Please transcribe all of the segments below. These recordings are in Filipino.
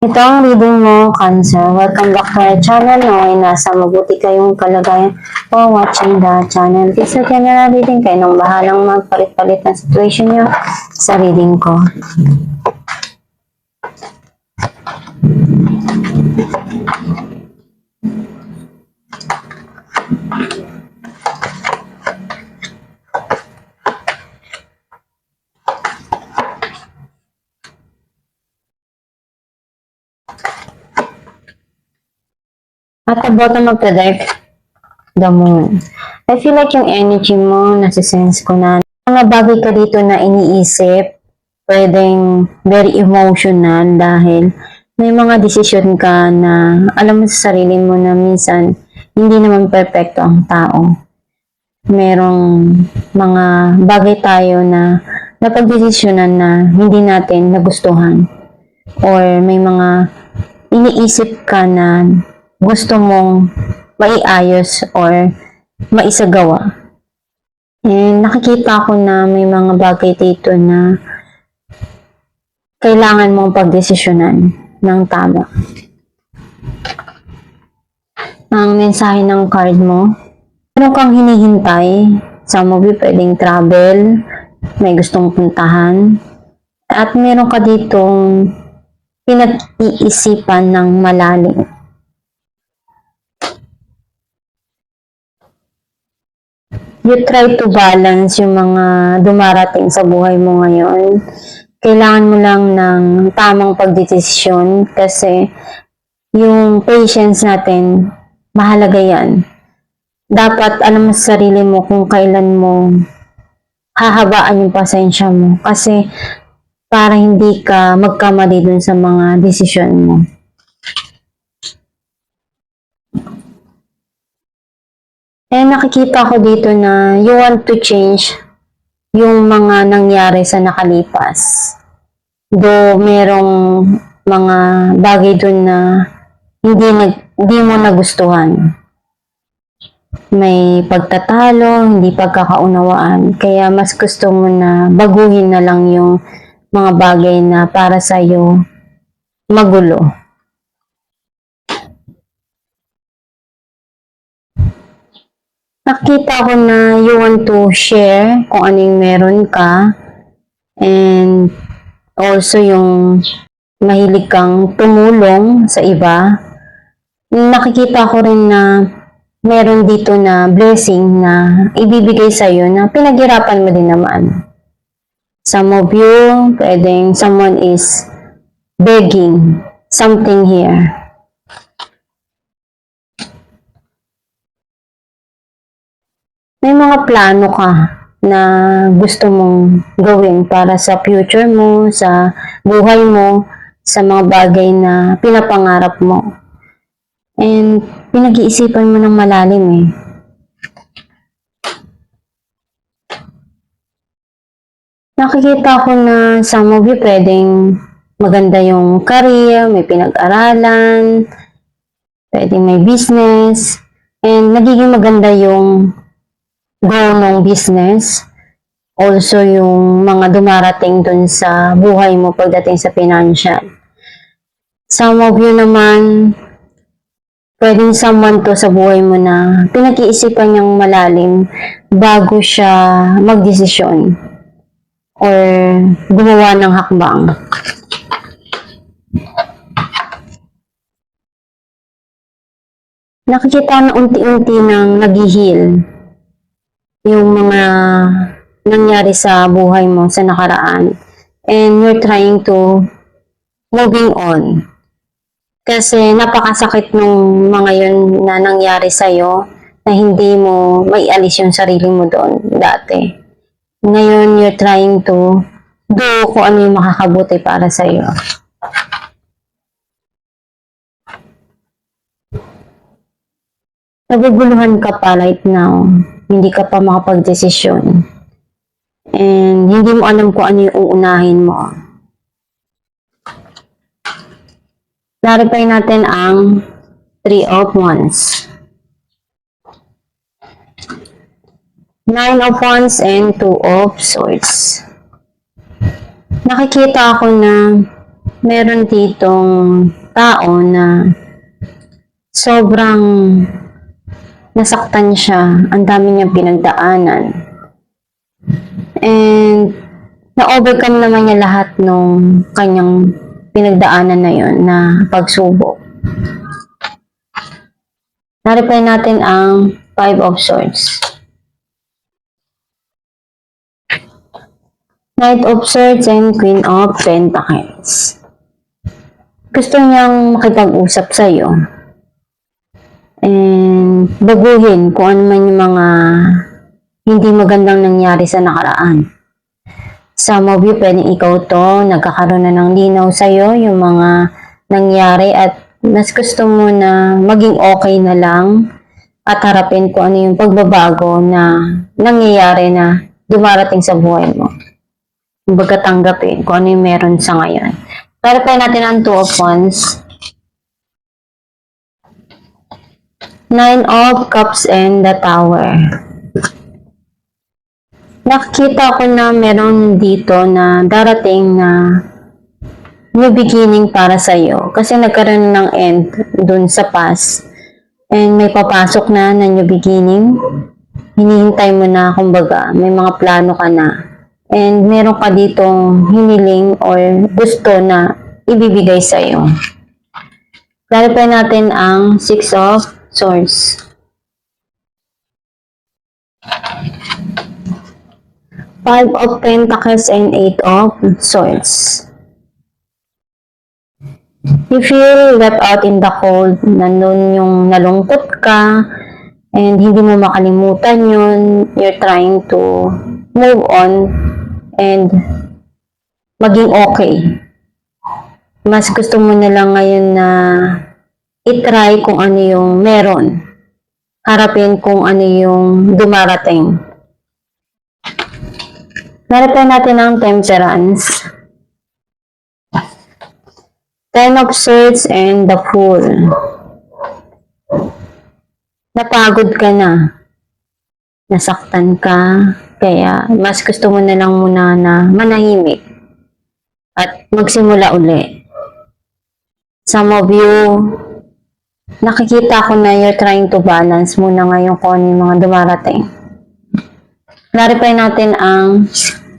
Ito ang reading mo, Cancer. Welcome back to our channel. Naway nasa mabuti kayong kalagayan for watching the channel. This is general reading. Kayo nang bahalang magpalit-palit ng situation nyo sa reading ko. At the bottom of the deck, the moon. I feel like yung energy mo, nasisense ko na. Mga bagay ka dito na iniisip, pwedeng very emotional dahil may mga desisyon ka na alam mo sa sarili mo na minsan hindi naman perfecto ang tao. Merong mga bagay tayo na napagdesisyonan na hindi natin nagustuhan. Or may mga iniisip ka na gusto mong maiayos or maisagawa. And nakikita ko na may mga bagay dito na kailangan mong pagdesisyonan ng tama. Ang mensahe ng card mo, meron kang hinihintay. Some of you pwedeng travel, may gustong puntahan, at meron ka ditong pinag-iisipan ng malalim. You try to balance yung mga dumarating sa buhay mo ngayon. Kailangan mo lang ng tamang pagdesisyon kasi yung patience natin, mahalaga yan. Dapat alam mo sa sarili mo kung kailan mo hahabaan yung pasensya mo kasi para hindi ka magkamali dun sa mga desisyon mo. Nakikita ko dito na you want to change yung mga nangyari sa nakalipas. Though merong mga bagay dun na hindi mo nagustuhan. May pagtatalo, hindi pagkakaunawaan. Kaya mas gusto mo na baguhin na lang yung mga bagay na para sa'yo magulo. Nakita ko na you want to share kung ano yung meron ka and also yung mahilig kang tumulong sa iba. Nakikita ko rin na meron dito na blessing na ibibigay sa'yo na pinaghirapan mo din naman. Some of you, pwedeng someone is begging something here. May mga plano ka na gusto mong gawin para sa future mo, sa buhay mo, sa mga bagay na pinapangarap mo. And pinag-iisipan mo ng malalim eh. Nakikita ko na some of you pwedeng maganda yung career, may pinag-aralan, pwedeng may business, and nagiging maganda yung goal ng business. Also, yung mga dumarating dun sa buhay mo pagdating sa financial. Some of you naman, pwedeng someone to sa buhay mo na pinag-iisipan niyang malalim bago siya magdesisyon or gumawa ng hakbang. Nakikita na unti-unti nang nag-heal yung mga nangyari sa buhay mo sa nakaraan. And you're trying to moving on. Kasi napakasakit nung mga yun na nangyari sa'yo na hindi mo maialis yung sarili mo doon dati. Ngayon, you're trying to do kung ano yung makakabuti para sa'yo. Naguguluhan ka pa right now. Hindi ka pa makapag-desisyon. And hindi mo alam kung ano yung uunahin mo. Clarify natin ang 3 of Wands. 9 of Wands and 2 of Swords. Nakikita ako na meron ditong tao na sobrang nasaktan siya. Ang dami niyang pinagdaanan. And na-overcome naman niya lahat nung kanyang pinagdaanan na yun na pagsubok. Na-reply natin ang Five of Swords. Knight of Swords and Queen of Pentacles. Gusto niyang makipag-usap sa'yo. And baguhin kung ano man yung mga hindi magandang nangyari sa nakaraan. Some of you, pwedeng ikaw to, nagkakaroon na ng linaw sa'yo yung mga nangyari at mas gusto mo na maging okay na lang at harapin kung ano yung pagbabago na nangyayari na dumarating sa buhay mo. Kumbaga tanggapin kung ano yung meron sa ngayon. Clarify natin ang Two of Wands. Nine of Cups and the Tower. Nakikita ko na meron dito na darating na new beginning para sa'yo. Kasi nagkaroon ng end dun sa past. And may papasok na new beginning. Hinihintay mo na, kumbaga, may mga plano ka na. And meron ka ditong hiniling or gusto na ibibigay sa'yo. Clarify natin ang Six of Swords. Five of Pentacles and Eight of Swords. You feel left out in the cold. Nandun yung nalungkot ka and hindi mo makalimutan yun. You're trying to move on and maging okay. Mas gusto mo na lang ngayon na itry kung ano yung meron. Harapin kung ano yung dumarating. Narapin natin ang Temperance. Ten of Swords and the Fool. Napagod ka na. Nasaktan ka. Kaya mas gusto mo na lang muna na manahimik. At magsimula uli. Some of you, nakikita ko na you're trying to balance muna ngayon kung ano yung mga dumarating. Clarify natin ang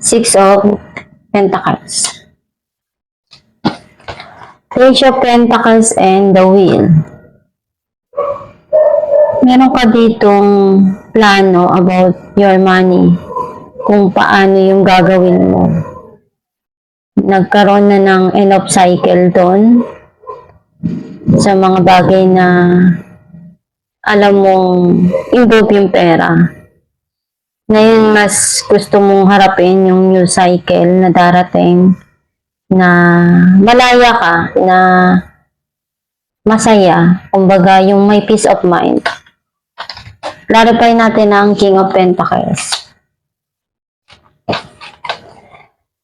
Six of Pentacles. Page of Pentacles and the Wheel. Meron ka ditong plano about your money. Kung paano yung gagawin mo. Nagkaroon na ng end of cycle doon. Sa mga bagay na alam mong involve yung pera. Ngayon, mas gusto mong harapin yung new cycle na darating. Na malaya ka, na masaya, kumbaga yung may peace of mind. Clarify natin ang King of Pentacles.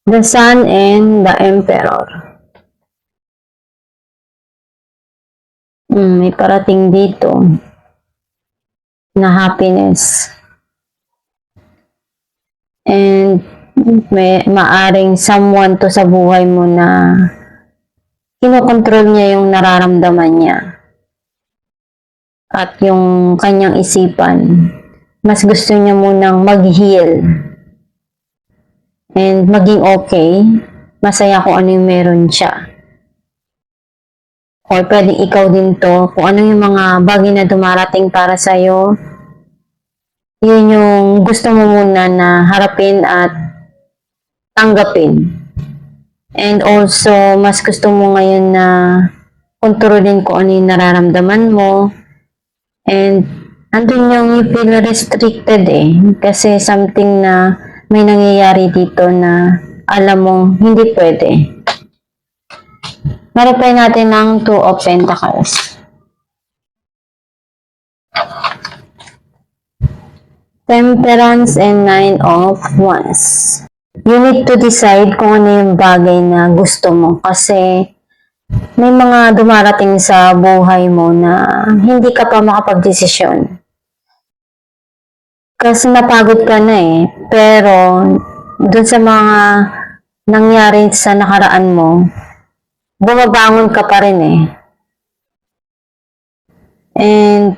The Sun and the Emperor. May parating dito na happiness. And may maaring someone to sa buhay mo na kinokontrol niya yung nararamdaman niya at yung kanyang isipan. Mas gusto niya munang mag-heal and maging okay, masaya kung ano yung meron siya. Or pwedeng ikaw din to, kung ano yung mga bagay na dumarating para sa'yo, yun yung gusto mo muna na harapin at tanggapin. And also, mas gusto mo ngayon na kontrolin kung ano yung nararamdaman mo. And andun yung you feel restricted kasi something na may nangyayari dito na alam mong hindi pwede. Ma-reply natin ang Two of Pentacles. Temperance and Nine of Wands. You need to decide kung ano yung bagay na gusto mo kasi may mga dumarating sa buhay mo na hindi ka pa makapag-desisyon. Kasi napagod ka na pero dun sa mga nangyari sa nakaraan mo, bumabangon ka pa rin eh. And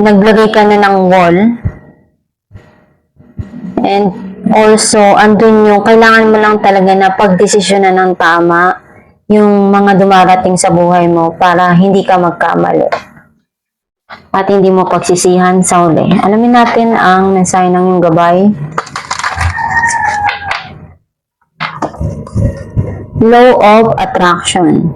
naglagay ka na ng wall. And also, andun yung kailangan mo lang talaga na pagdesisyonan ng tama yung mga dumarating sa buhay mo para hindi ka magkamali. At hindi mo pagsisihan sa huli. Alamin natin ang mensahe ng iyong gabay. Law of attraction.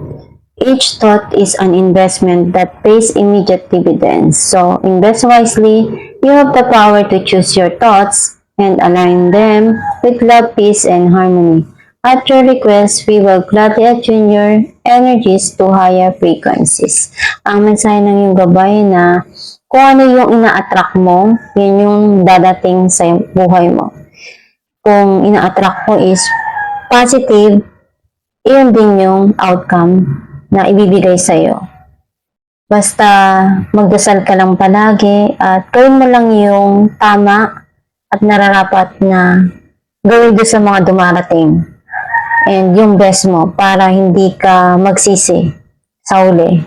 Each thought is an investment that pays immediate dividends. So, invest wisely. You have the power to choose your thoughts and align them with love, peace, and harmony. At your request, we will gladly attune your energies to higher frequencies. Ang mensahe ng iyong gabay na kung ano yung ina-attract mo, yun yung dadating sa buhay mo. Kung ina-attract mo is positive, iyon din yung outcome na ibibigay sa'yo. Basta magdasal ka lang palagi at gawin mo lang yung tama at nararapat na gawin doon sa mga dumarating. And yung best mo para hindi ka magsisi sa huli.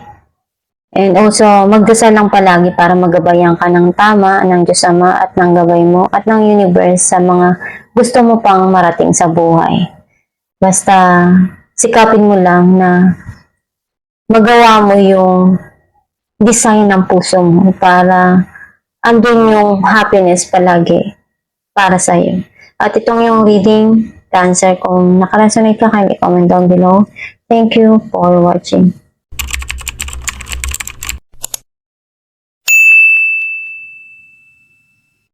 And also, magdasal lang palagi para magabayan ka ng tama, ng Diyos Ama at ng gabay mo at ng universe sa mga gusto mo pang marating sa buhay. Basta sikapin mo lang na magawa mo yung design ng puso mo para andun yung happiness palagi para sa'yo. At itong yung reading, Cancer, kung nakaresonate ka, kindly comment down below. Thank you for watching.